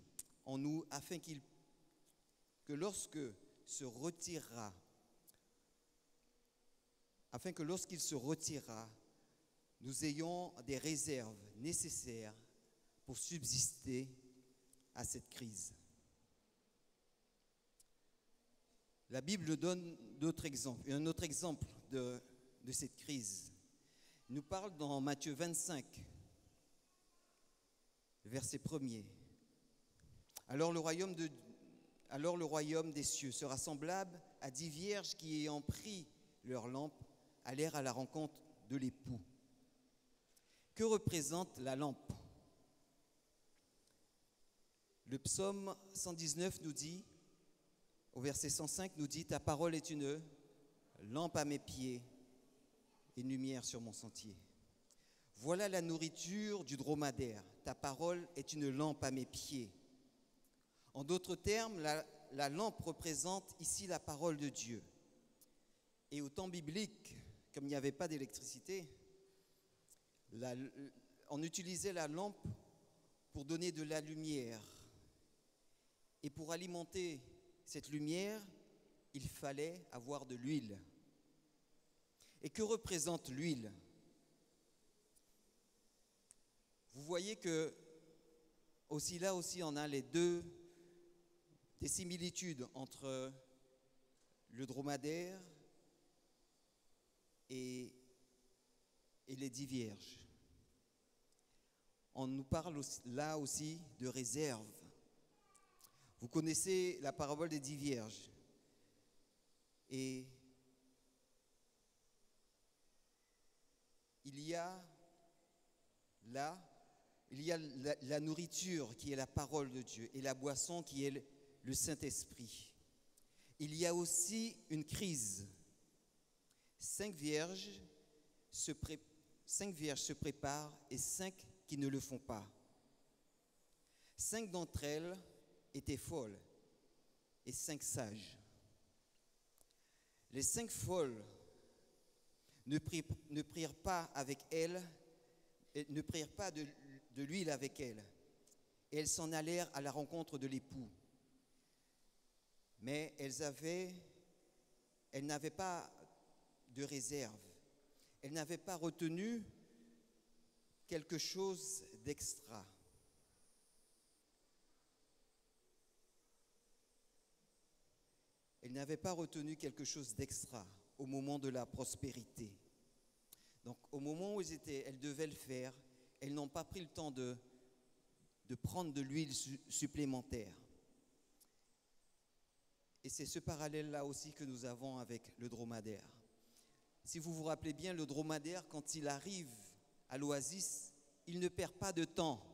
en nous, afin que lorsqu'il se retirera, nous ayons des réserves nécessaires pour subsister à cette crise. La Bible donne d'autres exemples. Un autre exemple de cette crise nous parle dans Matthieu 25, verset 1er. Alors le royaume des cieux sera semblable à 10 vierges qui, ayant pris leurs lampes, allèrent à la rencontre de l'époux. Que représente la lampe? Le psaume 119 nous dit, au verset 105, nous dit « Ta parole est une lampe à mes pieds et une lumière sur mon sentier. Voilà la nourriture du dromadaire. Ta parole est une lampe à mes pieds. » En d'autres termes, la lampe représente ici la parole de Dieu. Et au temps biblique, comme il n'y avait pas d'électricité, on utilisait la lampe pour donner de la lumière. Et pour alimenter cette lumière, il fallait avoir de l'huile. Et que représente l'huile? Vous voyez que là aussi, on a des similitudes entre le dromadaire et les 10 vierges. On nous parle là aussi de réserve. Vous connaissez la parabole des 10 vierges. Et il y a la nourriture qui est la parole de Dieu et la boisson qui est le Saint-Esprit. Il y a aussi une crise. 5 vierges se préparent et 5 qui ne le font pas. 5 d'entre elles étaient folles et 5 sages. Les 5 folles ne prirent pas avec elles, ne prirent pas de l'huile avec elles, et elles s'en allèrent à la rencontre de l'époux. Mais elles n'avaient pas de réserve, elles n'avaient pas retenu quelque chose d'extra. Elles n'avaient pas retenu quelque chose d'extra au moment de la prospérité. Donc au moment où elles devaient le faire, elles n'ont pas pris le temps de prendre de l'huile supplémentaire. Et c'est ce parallèle-là aussi que nous avons avec le dromadaire. Si vous vous rappelez bien, le dromadaire, quand il arrive à l'oasis, il ne perd pas de temps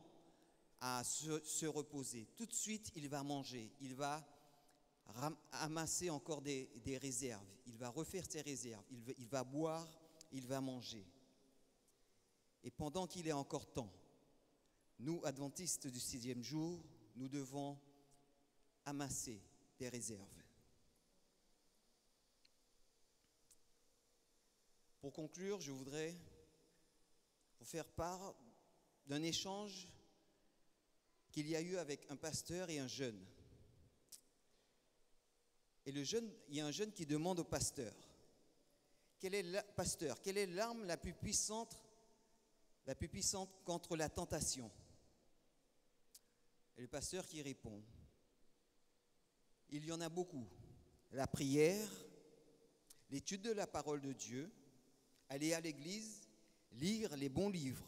à se reposer. Tout de suite, il va manger, il va amasser encore des réserves, il va refaire ses réserves, il va boire, il va manger. Et pendant qu'il est encore temps, nous, adventistes du 6e jour, nous devons amasser des réserves. Pour conclure, je voudrais vous faire part d'un échange qu'il y a eu avec un pasteur et un jeune. Et il y a un jeune qui demande au pasteur, quelle est l'arme la plus puissante contre la tentation? Et le pasteur qui répond, il y en a beaucoup. La prière, l'étude de la parole de Dieu, aller à l'église, lire les bons livres.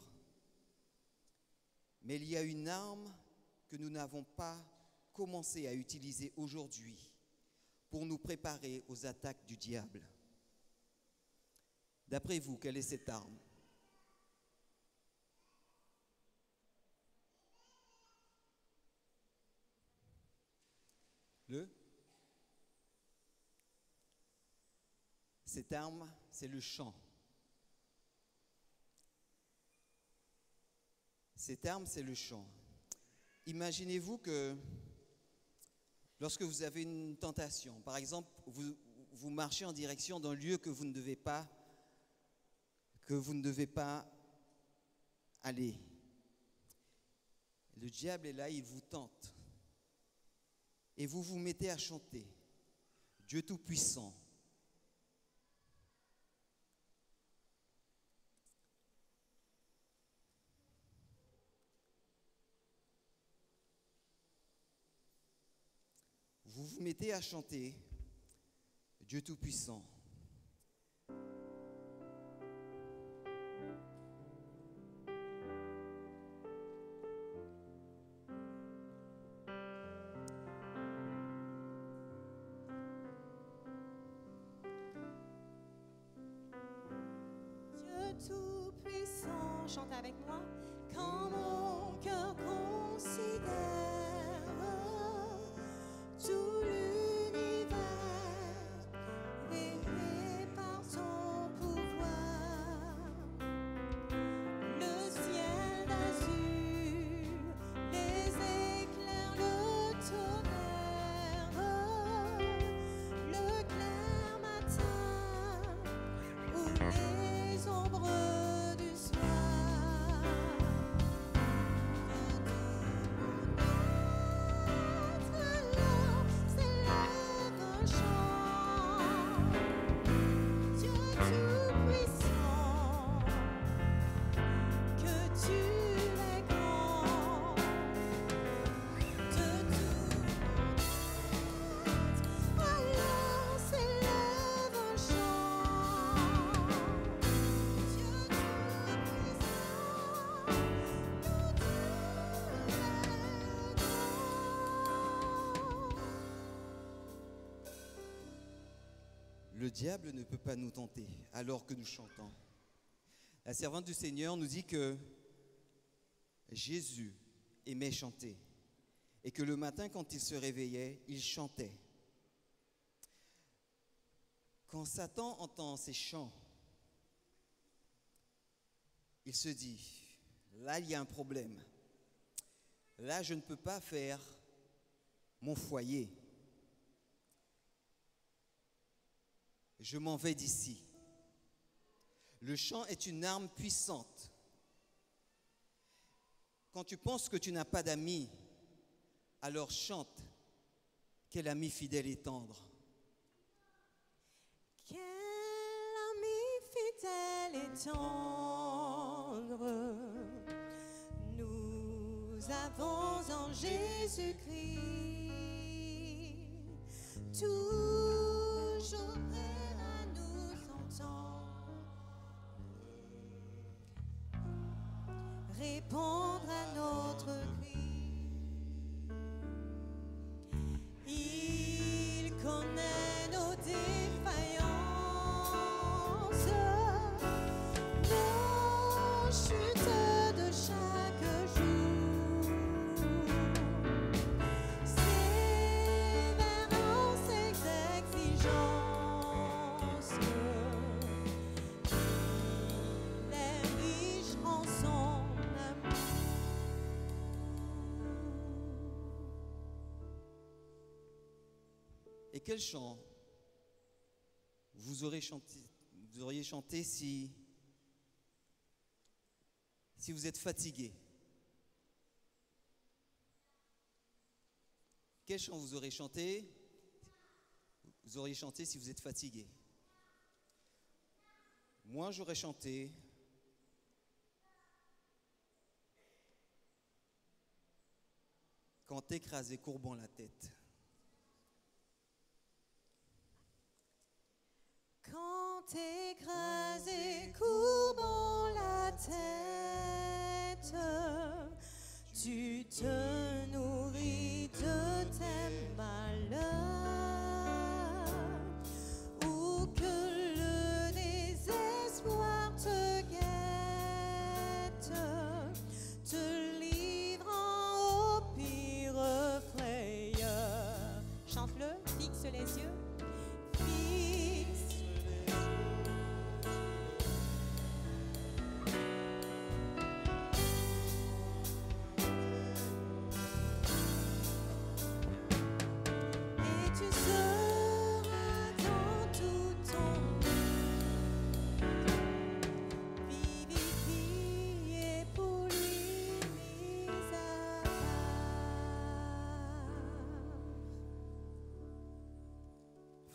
Mais il y a une arme que nous n'avons pas commencé à utiliser aujourd'hui pour nous préparer aux attaques du diable. D'après vous, quelle est cette arme? Cette arme, c'est le chant. Cette arme, c'est le chant. Imaginez-vous que lorsque vous avez une tentation, par exemple, vous marchez en direction d'un lieu que vous ne devez pas aller. Le diable est là, il vous tente. Et vous vous mettez à chanter Dieu Tout-Puissant. Vous vous mettez à chanter Dieu Tout-Puissant. Dieu Tout-Puissant, chante avec moi. Quand mon cœur considère tout l'univers rêvé par ton pouvoir, le ciel d'azur, les éclairs, le tonnerre, le clair matin ou les ombres du soir. le diable ne peut pas nous tenter alors que nous chantons. La servante du Seigneur nous dit que Jésus aimait chanter et que le matin, quand il se réveillait, il chantait. Quand Satan entend ces chants, il se dit, là, il y a un problème. Là, je ne peux pas faire mon foyer. Je m'en vais d'ici. Le chant est une arme puissante. Quand tu penses que tu n'as pas d'amis, alors chante. Quel ami fidèle et tendre. Quel ami fidèle et tendre nous avons en Jésus-Christ, toujours prêt à nous entendre, répondre à notre cri. Il connaît nos défaillances, nos chutes de chaque jour, sévèrement ses exigences, il est riche en son amour. Et quel chant vous auriez chanté si vous êtes fatigué? Quel chant vous auriez chanté si vous êtes fatigué? Moi, j'aurais chanté quand écrasé courbant la tête. Quand écrasé, courbant la tête, tu te nourris de tes malheurs, ou que le désespoir te guette, te livrant au pire frayeur. Chante-le, fixe les yeux.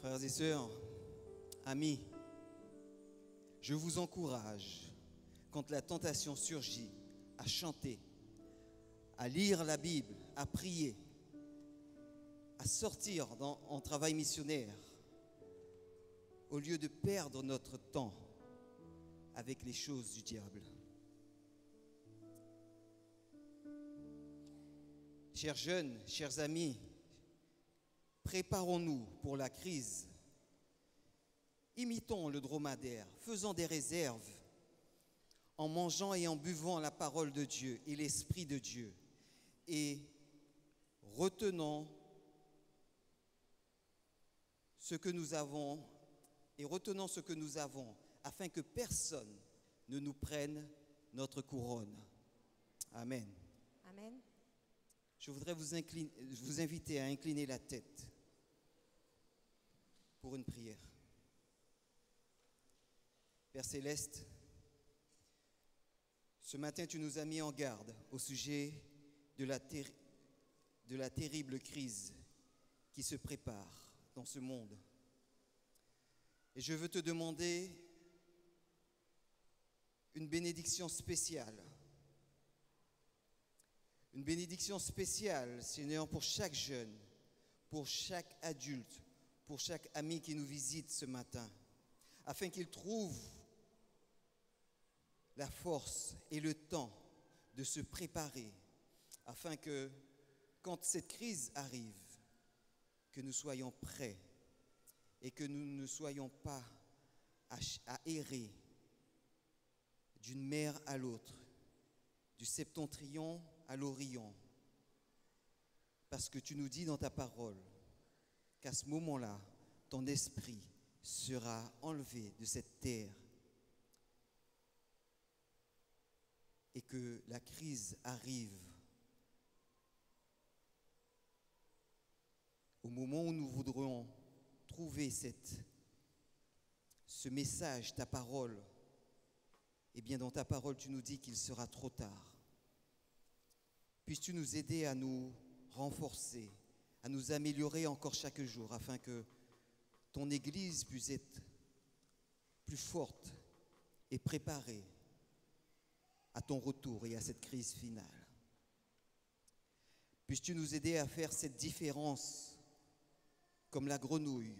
Frères et sœurs, amis, je vous encourage, quand la tentation surgit, à chanter, à lire la Bible, à prier, à sortir en travail missionnaire, au lieu de perdre notre temps avec les choses du diable. Chers jeunes, chers amis, préparons-nous pour la crise. Imitons le dromadaire, faisons des réserves en mangeant et en buvant la parole de Dieu et l'Esprit de Dieu. Et retenons ce que nous avons, afin que personne ne nous prenne notre couronne. Amen. Amen. Je voudrais vous inviter à incliner la tête pour une prière. Père Céleste, ce matin, tu nous as mis en garde au sujet de la terrible crise qui se prépare dans ce monde. Et je veux te demander une bénédiction spéciale. Une bénédiction spéciale, Seigneur, pour chaque jeune, pour chaque adulte, pour chaque ami qui nous visite ce matin, afin qu'il trouve la force et le temps de se préparer, afin que, quand cette crise arrive, que nous soyons prêts et que nous ne soyons pas à errer d'une mer à l'autre, du septentrion à l'Orient, parce que tu nous dis dans ta parole qu'à ce moment-là, ton esprit sera enlevé de cette terre et que la crise arrive au moment où nous voudrons trouver ce message, ta parole. Eh bien, dans ta parole, tu nous dis qu'il sera trop tard. Puisses-tu nous aider à nous renforcer, à nous améliorer encore chaque jour, afin que ton Église puisse être plus forte et préparée à ton retour et à cette crise finale. Puisses-tu nous aider à faire cette différence, comme la grenouille,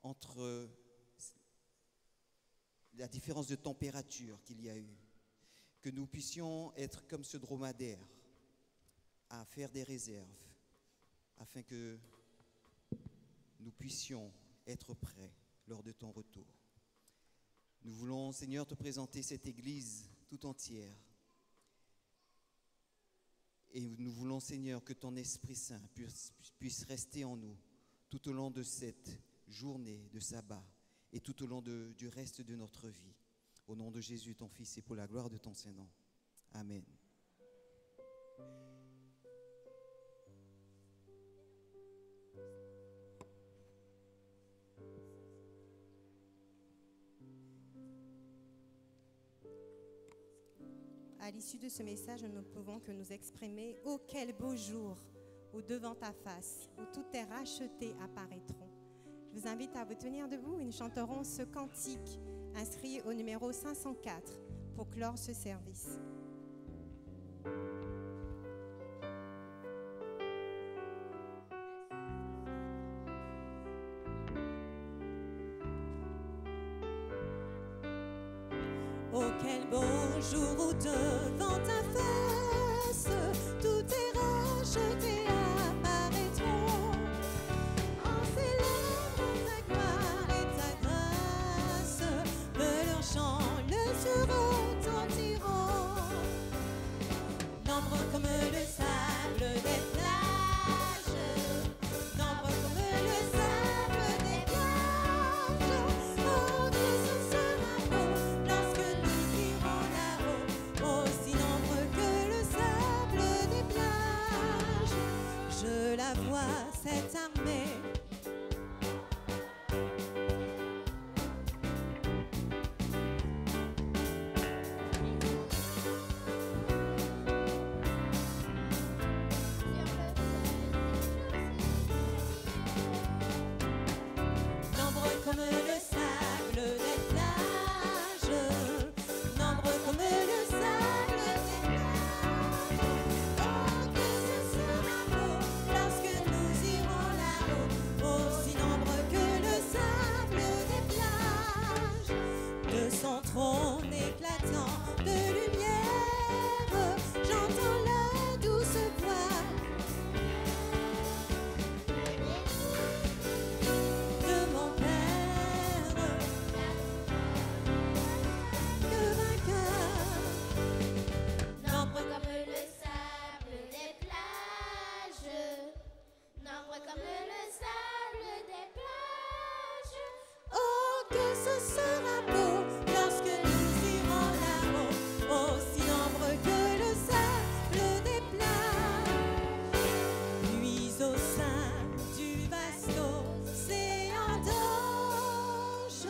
entre la différence de température qu'il y a eu, que nous puissions être comme ce dromadaire, à faire des réserves, afin que nous puissions être prêts lors de ton retour. Nous voulons, Seigneur, te présenter cette Église tout entière. Et nous voulons, Seigneur, que ton Esprit Saint puisse rester en nous tout au long de cette journée de sabbat et tout au long du reste de notre vie. Au nom de Jésus, ton Fils, et pour la gloire de ton Saint-Nom. Amen. À l'issue de ce message, nous ne pouvons que nous exprimer « Oh, quel beau jour où devant ta face, où tous tes rachetés apparaîtront ». Je vous invite à vous tenir debout et nous chanterons ce cantique inscrit au numéro 504 pour clore ce service. Oh, quel beau jour où devant ta face, tous tes rachetés apparaîtront. En célébrant ta gloire et ta grâce, que leurs chants le se retentiront. Nombreux comme le sable des plages, nombreux comme le sable des plages. Oh, que ce sera beau lorsque nous irons là-haut, aussi nombreux que le sable des plages. Je la vois, cette armée. Nombreux comme le sable des plages, nombreux comme le sable des plages. Oh, que ce sera beau lorsque nous irons là-haut, aussi nombreux que le sable des plages. De son trône éclatant de lumière, j'entends la douce voix de mon Père, que vainqueur. Nombreux comme le sable des plages, nombreux comme le sable des plages. Oh, que ce sera beau lorsque nous irons là-haut, aussi nombreux que le sable des plages. Puis au sein du vaste océan d'anges,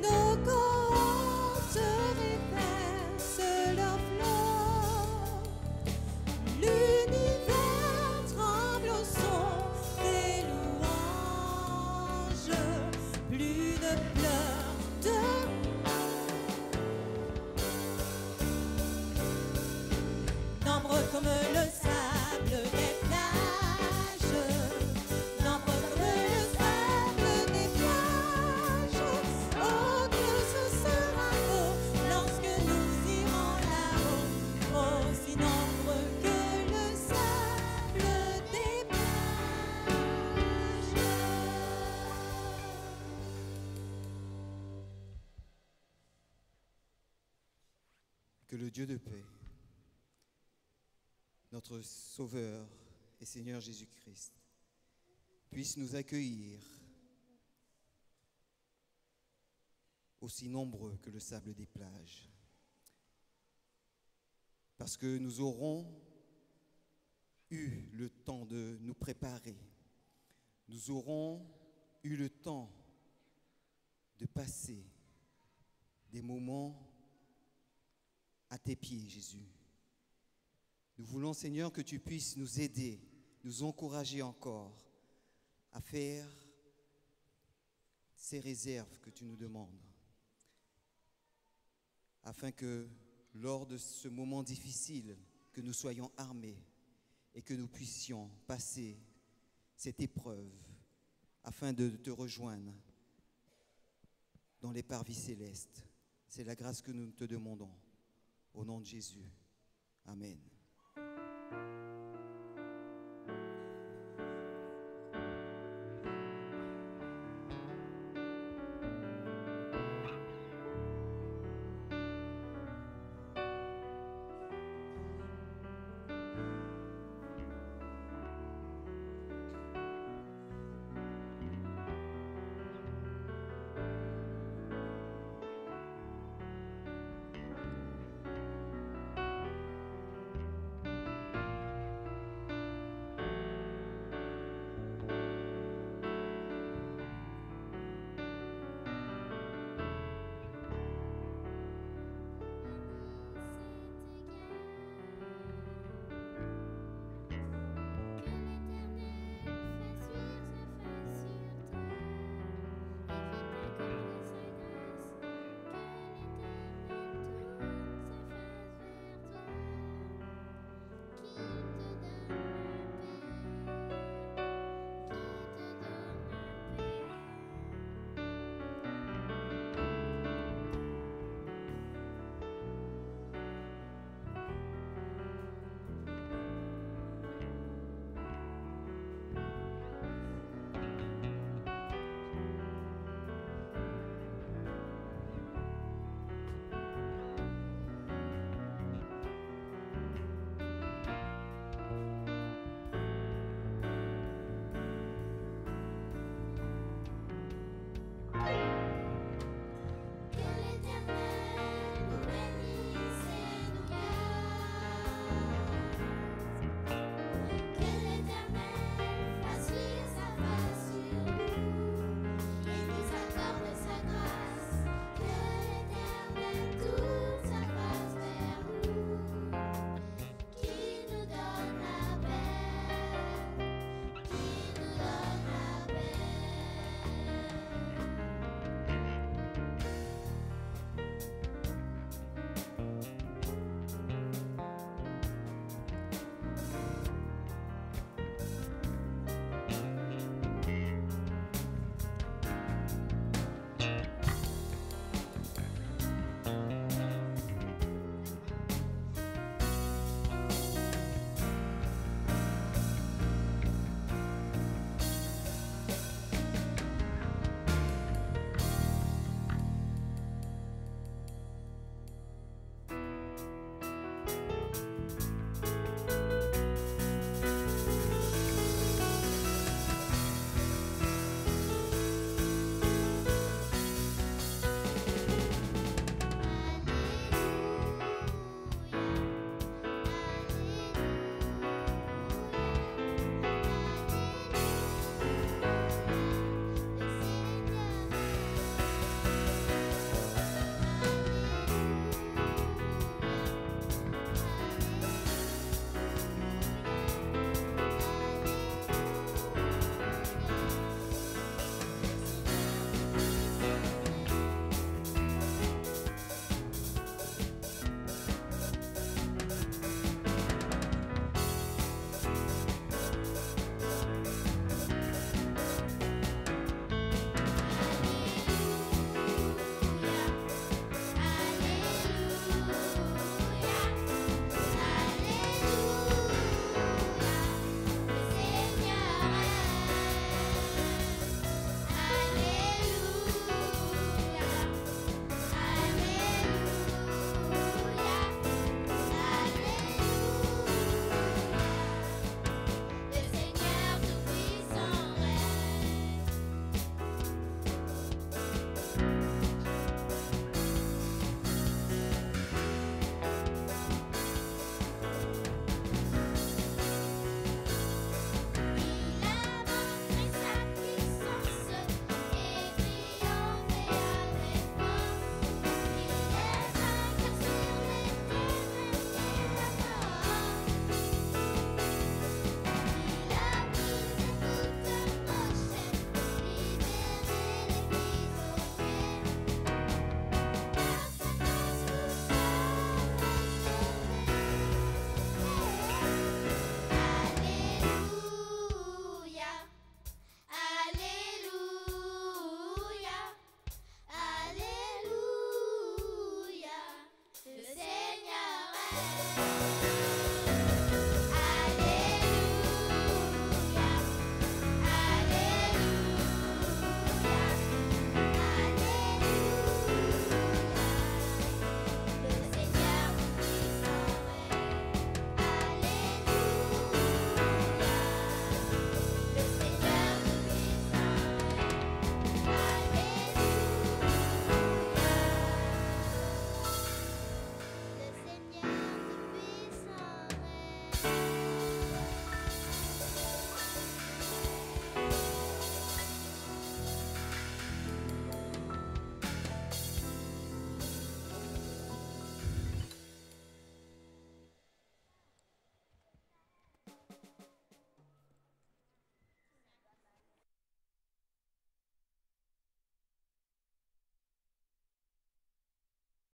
nos cohortes réversent leurs flots. L'univers tremble au son des louanges. Plus de pleurs, nombreux comme le sable des plages, nombreux comme le sable des plages. Oh, que ce sera beau lorsque nous irons là-haut, aussi nombreux que le sable des plages. le Dieu de paix, notre Sauveur et Seigneur Jésus-Christ, puisse nous accueillir aussi nombreux que le sable des plages. Parce que nous aurons eu le temps de nous préparer. Nous aurons eu le temps de passer des moments à tes pieds, Jésus. Nous voulons, Seigneur, que tu puisses nous aider, nous encourager encore à faire ces réserves que tu nous demandes, afin que lors de ce moment difficile, que nous soyons armés et que nous puissions passer cette épreuve afin de te rejoindre dans les parvis célestes. C'est la grâce que nous te demandons. Au nom de Jésus. Amen.